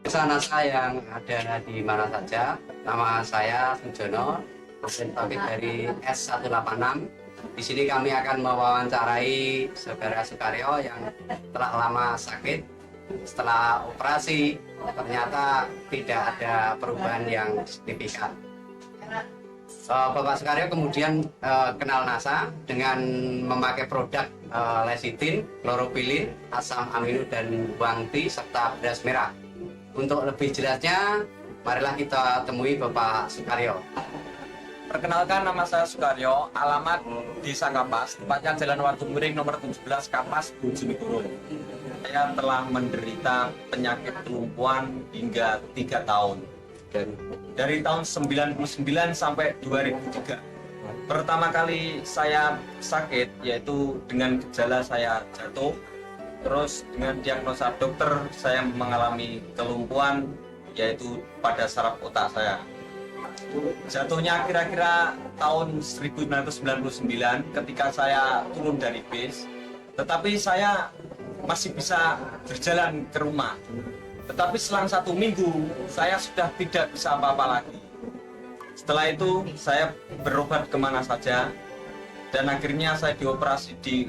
pemirsa NASA yang ada di mana saja. Nama saya Sujono, dosen topik dari S186. Di sini kami akan mewawancarai saudara Sukaryo yang telah lama sakit. Setelah operasi, ternyata tidak ada perubahan yang signifikan. Bapak Sukaryo kemudian kenal NASA dengan memakai produk lecitin, kloropilin, asam amino dan bawang putih serta beras merah. Untuk lebih jelasnya, marilah kita temui Bapak Sukaryo. Perkenalkan, nama saya Sukaryo, alamat Desa Kapas, tepatnya Jalan Waduk Miring nomor 17 Kapas, Bojonegoro. Saya telah menderita penyakit kelumpuhan hingga 3 tahun. Dari tahun 99 sampai 2003. Pertama kali saya sakit yaitu dengan gejala saya jatuh. Terus dengan diagnosa dokter saya mengalami kelumpuhan yaitu pada saraf otak saya. Jatuhnya kira-kira tahun 1999 ketika saya turun dari bis. Tetapi saya masih bisa berjalan ke rumah. Tetapi selang 1 minggu saya sudah tidak bisa apa-apa lagi. Setelah itu saya berobat kemana saja dan akhirnya saya dioperasi di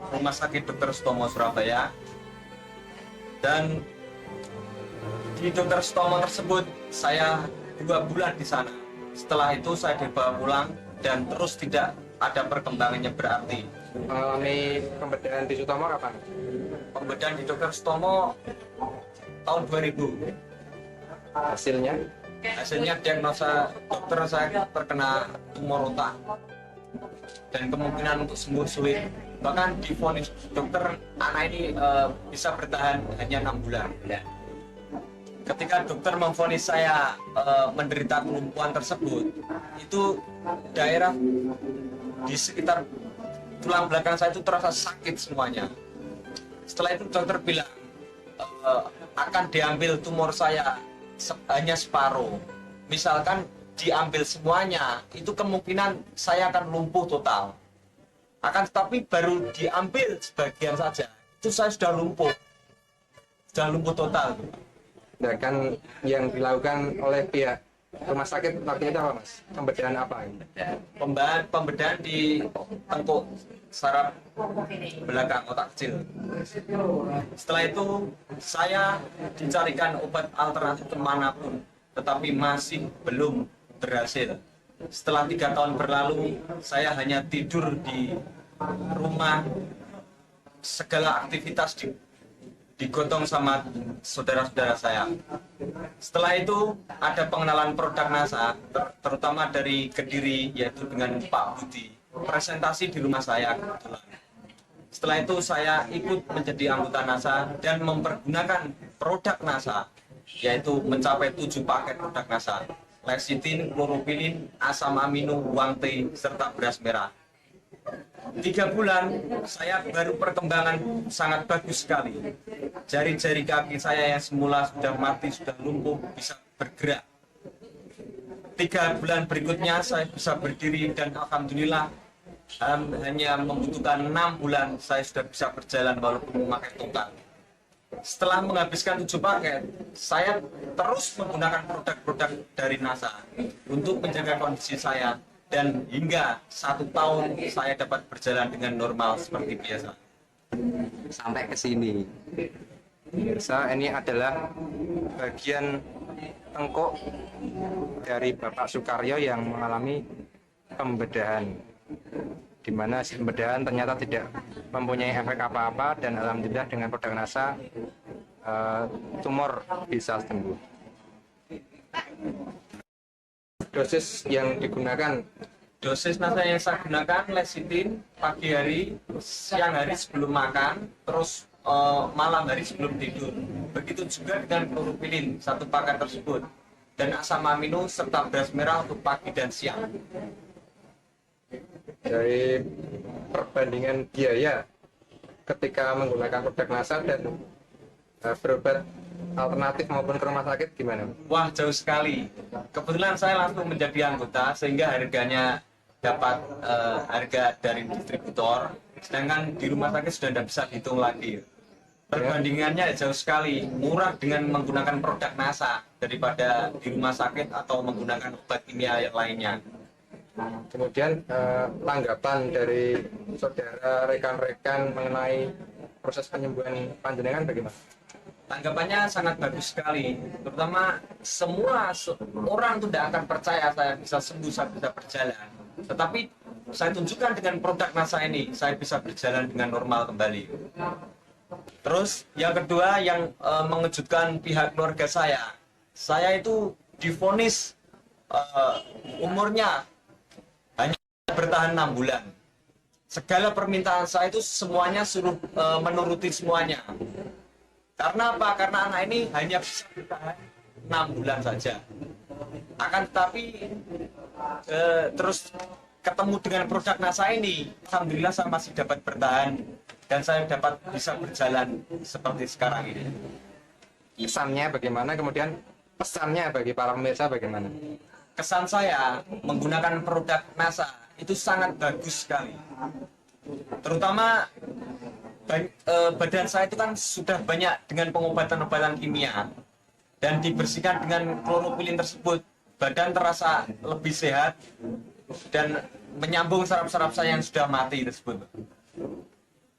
Rumah Sakit Dr. Sutomo Surabaya. Dan di Dr. Sutomo tersebut saya 2 bulan di sana. Setelah itu saya dibawa pulang dan terus tidak ada perkembangannya berarti. Mengalami pembedahan di Sutomo kapan? Pembedahan di Dr. Sutomo tahun 2000. Hasilnya diagnosa dokter saya terkena tumor otak dan kemungkinan untuk sembuh sulit. Bahkan divonis dokter anak ini bisa bertahan hanya 6 bulan. Ketika dokter memvonis saya menderita kelumpuhan tersebut, itu daerah di sekitar tulang belakang saya itu terasa sakit semuanya. Setelah itu dokter bilang akan diambil tumor saya hanya separuh. Misalkan diambil semuanya, itu kemungkinan saya akan lumpuh total. Akan tetapi baru diambil sebagian saja, itu saya sudah lumpuh total. Nah, kan yang dilakukan oleh pihak rumah sakit waktu itu apa, Mas? Pembedahan apa? Pembedahan di tengkuk saraf belakang otak kecil. Setelah itu saya dicarikan obat alternatif kemanapun, tetapi masih belum berhasil. Setelah 3 tahun berlalu, saya hanya tidur di rumah, segala aktivitas digotong sama saudara-saudara saya. Setelah itu ada pengenalan produk NASA, terutama dari Kediri, yaitu dengan Pak Budi. Presentasi di rumah saya kebetulan. Setelah itu saya ikut menjadi anggota NASA dan mempergunakan produk NASA, yaitu mencapai 7 paket produk NASA. Lecitin, kloropilin, asam amino, bawang putih, serta beras merah. 3 bulan saya baru perkembangan sangat bagus sekali. Jari-jari kaki saya yang semula sudah mati, sudah lumpuh, bisa bergerak. 3 bulan berikutnya saya bisa berdiri dan alhamdulillah hanya membutuhkan 6 bulan saya sudah bisa berjalan walaupun memakai tongkat. Setelah menghabiskan 7 paket, saya terus menggunakan produk-produk dari NASA untuk menjaga kondisi saya. Dan hingga 1 tahun saya dapat berjalan dengan normal seperti biasa. Sampai ke sini. Pemirsa, ini adalah bagian tengkuk dari Bapak Sukaryo yang mengalami pembedahan, di mana pembedahan ternyata tidak mempunyai efek apa-apa dan alhamdulillah dengan produk NASA tumor bisa sembuh. Dosis yang digunakan, Dosis NASA yang saya gunakan lecitin pagi hari, siang hari sebelum makan, terus malam hari sebelum tidur. Begitu juga dengan kloropilin 1 paket tersebut, dan asam amino serta beras merah untuk pagi dan siang. dari perbandingan biaya ketika menggunakan produk NASA dan berobat alternatif maupun ke rumah sakit gimana? Wah, jauh sekali. Kebetulan saya langsung menjadi anggota sehingga harganya dapat harga dari distributor, sedangkan di rumah sakit sudah tidak bisa dihitung lagi. Perbandingannya jauh sekali, murah dengan menggunakan produk NASA daripada di rumah sakit atau menggunakan obat kimia yang lainnya. Kemudian tanggapan dari saudara rekan-rekan mengenai proses penyembuhan panjenengan bagaimana? Tanggapannya sangat bagus sekali, terutama semua orang tidak akan percaya saya bisa sembuh, saya bisa berjalan. Tetapi saya tunjukkan dengan produk NASA ini, saya bisa berjalan dengan normal kembali. Terus yang kedua yang mengejutkan pihak keluarga saya itu divonis umurnya hanya bertahan 6 bulan. Segala permintaan saya itu semuanya suruh menuruti semuanya. Karena apa? Karena anak ini hanya bisa bertahan 6 bulan saja. Akan tetapi terus ketemu dengan produk NASA ini, alhamdulillah saya masih dapat bertahan dan saya dapat bisa berjalan seperti sekarang ini. Kesannya bagaimana? Kemudian pesannya bagi para pemirsa bagaimana? Kesan saya menggunakan produk NASA itu sangat bagus sekali. Terutama badan saya itu kan sudah banyak dengan pengobatan-obatan kimia dan dibersihkan dengan klorofilin tersebut, badan terasa lebih sehat dan menyambung saraf-saraf saya yang sudah mati tersebut.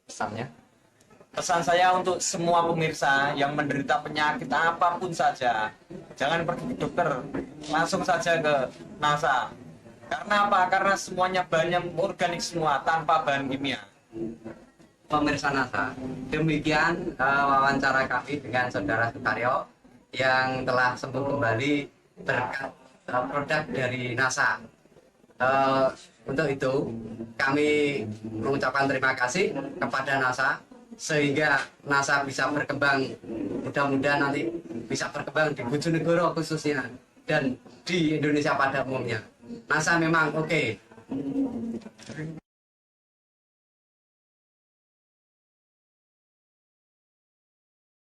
Pesannya? Pesan saya untuk semua pemirsa yang menderita penyakit apapun saja, jangan pergi ke dokter, langsung saja ke NASA. Karena apa? Karena semuanya bahannya organik semua, tanpa bahan kimia. Pemirsa NASA, demikian wawancara kami dengan Saudara Sukaryo yang telah sembuh kembali berkat produk dari NASA. Untuk itu kami mengucapkan terima kasih kepada NASA sehingga NASA bisa berkembang, mudah-mudahan nanti bisa berkembang di Bojonegoro khususnya dan di Indonesia pada umumnya. NASA memang oke.